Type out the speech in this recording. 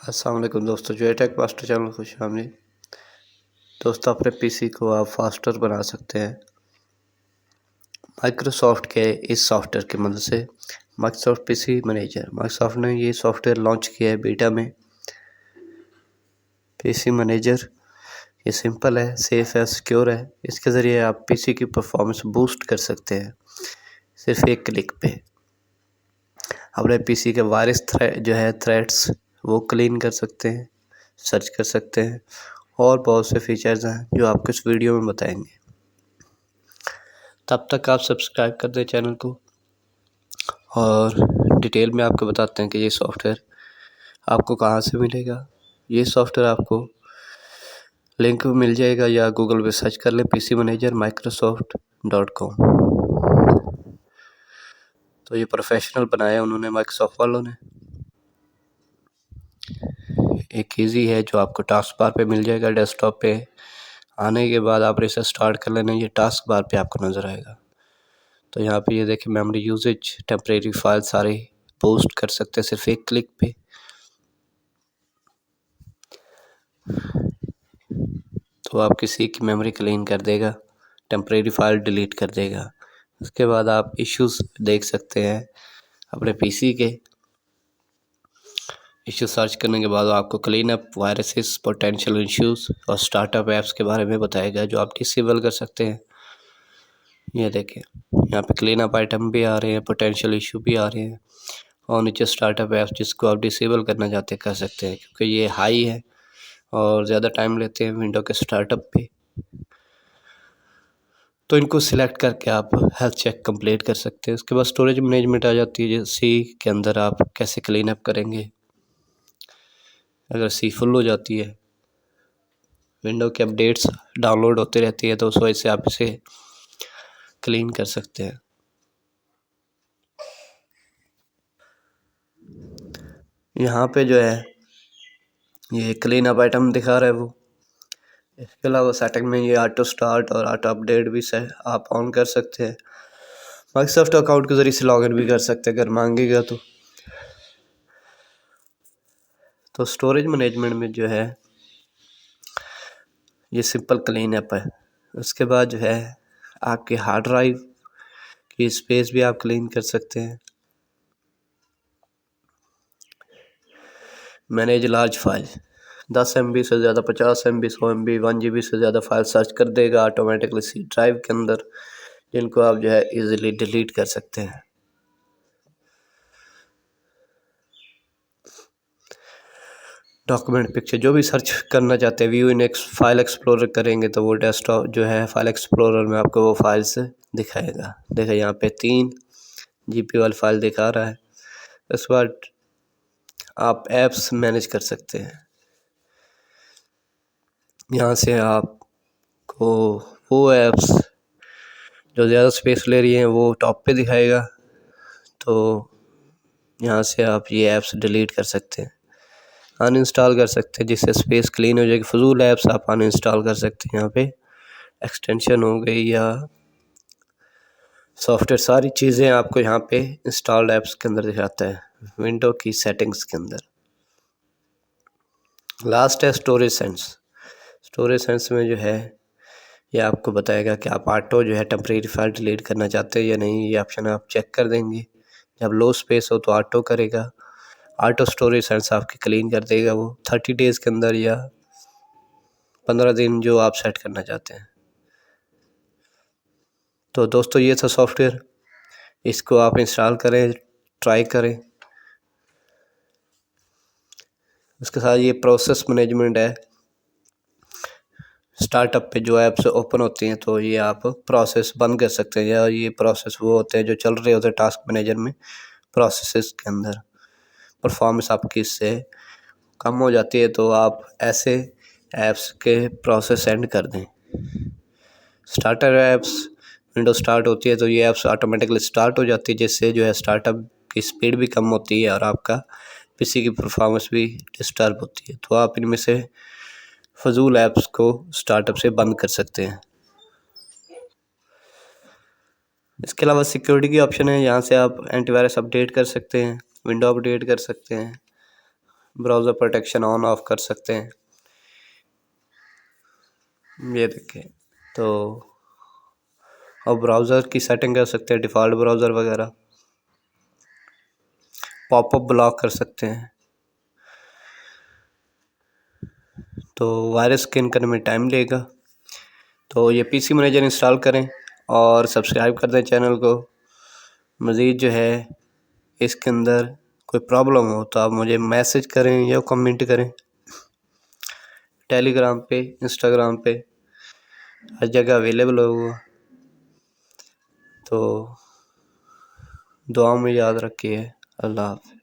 अस्सलाम वालेकुम दोस्तों, जो टेक मास्टर चैनल खुश आमदीद। दोस्तों, अपने पीसी को आप फास्टर बना सकते हैं माइक्रोसॉफ्ट के इस सॉफ्टवेयर की मदद से। माइक्रोसॉफ्ट पीसी मैनेजर, माइक्रोसॉफ्ट ने ये सॉफ्टवेयर लॉन्च किया है बीटा में। पीसी मैनेजर ये सिंपल है, सेफ है, सिक्योर है। इसके ज़रिए आप पीसी की परफॉर्मेंस बूस्ट कर सकते हैं सिर्फ एक क्लिक पे। अपने पीसी के वायरस थ्रेड्स वो क्लीन कर सकते हैं, सर्च कर सकते हैं, और बहुत से फीचर्स हैं जो आपको इस वीडियो में बताएंगे। तब तक आप सब्सक्राइब कर दें चैनल को, और डिटेल में आपको बताते हैं कि ये सॉफ्टवेयर आपको कहाँ से मिलेगा। ये सॉफ्टवेयर आपको लिंक मिल जाएगा, या गूगल पे सर्च कर लें पीसी मैनेजर microsoft.com। तो ये प्रोफेशनल बनाया उन्होंने माइक्रोसॉफ्ट वालों ने। एक ईजी है जो आपको टास्क बार पे मिल जाएगा। डेस्कटॉप पे आने के बाद आप इसे स्टार्ट कर लेना, ये टास्क बार पे आपको नज़र आएगा। तो यहाँ पे ये देखिए, मेमोरी यूजेज, टेम्परेरी फाइल सारे पोस्ट कर सकते हैं सिर्फ एक क्लिक पे। तो आप किसी की मेमोरी क्लीन कर देगा, टेम्परेरी फाइल डिलीट कर देगा। उसके बाद आप इश्यूज देख सकते हैं अपने पीसी के। इश्यू सर्च करने के बाद आपको clean up viruses, potential issues और स्टार्टअप ऐप्स के बारे में बताएगा जो आप डिसेबल कर सकते हैं। ये देखें, यहाँ पे क्लीन अप आइटम भी आ रहे हैं, पोटेंशियल इशू भी आ रहे हैं, और नीचे स्टार्टअप ऐप्स जिसको आप डिसेबल करना चाहते कर सकते हैं, क्योंकि ये हाई है और ज़्यादा टाइम लेते हैं विंडो के स्टार्टअप पे। तो इनको सिलेक्ट करके आप हेल्थ चेक कंप्लीट कर सकते हैं। उसके बाद स्टोरेज मैनेजमेंट आ जाती है, जो सी के अंदर आप कैसे क्लीन अप करेंगे। अगर सी फुल हो जाती है, विंडो के अपडेट्स डाउनलोड होते रहती है, तो उस वजह से आप इसे क्लीन कर सकते हैं। यहाँ पे जो है ये क्लीन अप आइटम दिखा रहा है वो। इसके अलावा सेटिंग में ये ऑटो स्टार्ट और ऑटो अपडेट भी से आप ऑन कर सकते हैं। माइक्रोसॉफ्ट अकाउंट के ज़रिए से लॉगिन भी कर सकते हैं अगर मांगेगा तो स्टोरेज मैनेजमेंट में जो है ये सिंपल क्लीन अप है। उसके बाद जो है आपके हार्ड ड्राइव की स्पेस भी आप क्लीन कर सकते हैं। मैनेज लार्ज फाइल, 10 MB से ज़्यादा, 50 MB, 100 MB, 1 GB से ज़्यादा फाइल सर्च कर देगा ऑटोमेटिकली सी ड्राइव के अंदर, जिनको आप जो है इजीली डिलीट कर सकते हैं। डॉक्यूमेंट, पिक्चर, जो भी सर्च करना चाहते हैं, व्यू इन फाइल एक्सप्लोरर करेंगे तो वो डेस्कटॉप जो है फाइल एक्सप्लोरर में आपको वो फाइल्स दिखाएगा। देखिए यहाँ पे 3 GB वाली फाइल दिखा रहा है। उसके बाद आप ऐप्स मैनेज कर सकते हैं। यहाँ से आपको वो ऐप्स जो ज़्यादा स्पेस ले रही हैं वो टॉप पे दिखाएगा, तो यहाँ से आप ये ऐप्स डिलीट कर सकते हैं, अनइंस्टॉल कर सकते हैं, जिससे स्पेस क्लीन हो जाएगी। फजूल ऐप्स आप अनइंस्टॉल कर सकते हैं। यहाँ पे एक्सटेंशन हो गई या सॉफ्टवेयर, सारी चीज़ें आपको यहाँ पे इंस्टॉल्ड ऐप्स के अंदर दिखाता है, विंडो की सेटिंग्स के अंदर। लास्ट है स्टोरेज सेंस। स्टोरेज सेंस में जो है ये आपको बताएगा कि आप ऑटो जो है टेम्परेरी फाइल डिलीट करना चाहते हैं या नहीं। ये ऑप्शन आप चेक कर देंगे। जब लो स्पेस हो तो ऑटो करेगा, ऑटो स्टोरेज सेंस आपकी क्लीन कर देगा वो 30 डेज़ के अंदर, या 15 दिन, जो आप सेट करना चाहते हैं। तो दोस्तों, ये था सॉफ्टवेयर, इसको आप इंस्टॉल करें, ट्राई करें। उसके साथ ये प्रोसेस मैनेजमेंट है। स्टार्टअप पे जो ऐप्स ओपन होती हैं तो ये आप प्रोसेस बंद कर सकते हैं, या ये प्रोसेस वो होते हैं जो चल रहे होते हैं टास्क मैनेजर में, प्रोसेसेस के अंदर परफॉर्मेंस आपकी इससे कम हो जाती है, तो आप ऐसे ऐप्स के प्रोसेस एंड कर दें। स्टार्टर ऐप्स, विंडो स्टार्ट होती है तो ये ऐप्स ऑटोमेटिकली स्टार्ट हो जाती है, जिससे जो है स्टार्टअप की स्पीड भी कम होती है और आपका पीसी की परफॉर्मेंस भी डिस्टर्ब होती है। तो आप इनमें से फजूल ऐप्स को स्टार्टअप से बंद कर सकते हैं। इसके अलावा सिक्योरिटी की ऑप्शन है, यहाँ से आप एंटीवायरस अपडेट कर सकते हैं, विंडो अपडेट कर सकते हैं, ब्राउज़र प्रोटेक्शन ऑन ऑफ कर सकते हैं। ये देखें, तो अब ब्राउज़र की सेटिंग कर सकते हैं, डिफ़ॉल्ट ब्राउज़र वगैरह, पॉपअप ब्लॉक कर सकते हैं। तो वायरस स्कैन करने में टाइम लेगा, तो ये पीसी मैनेजर इंस्टॉल करें और सब्सक्राइब कर दें चैनल को। मज़ीद जो है इसके अंदर कोई प्रॉब्लम हो तो आप मुझे मैसेज करें या कमेंट करें। टेलीग्राम पे, इंस्टाग्राम पे हर जगह अवेलेबल होगा। तो दुआ में याद रखिए। अल्लाह हाफ़िज़।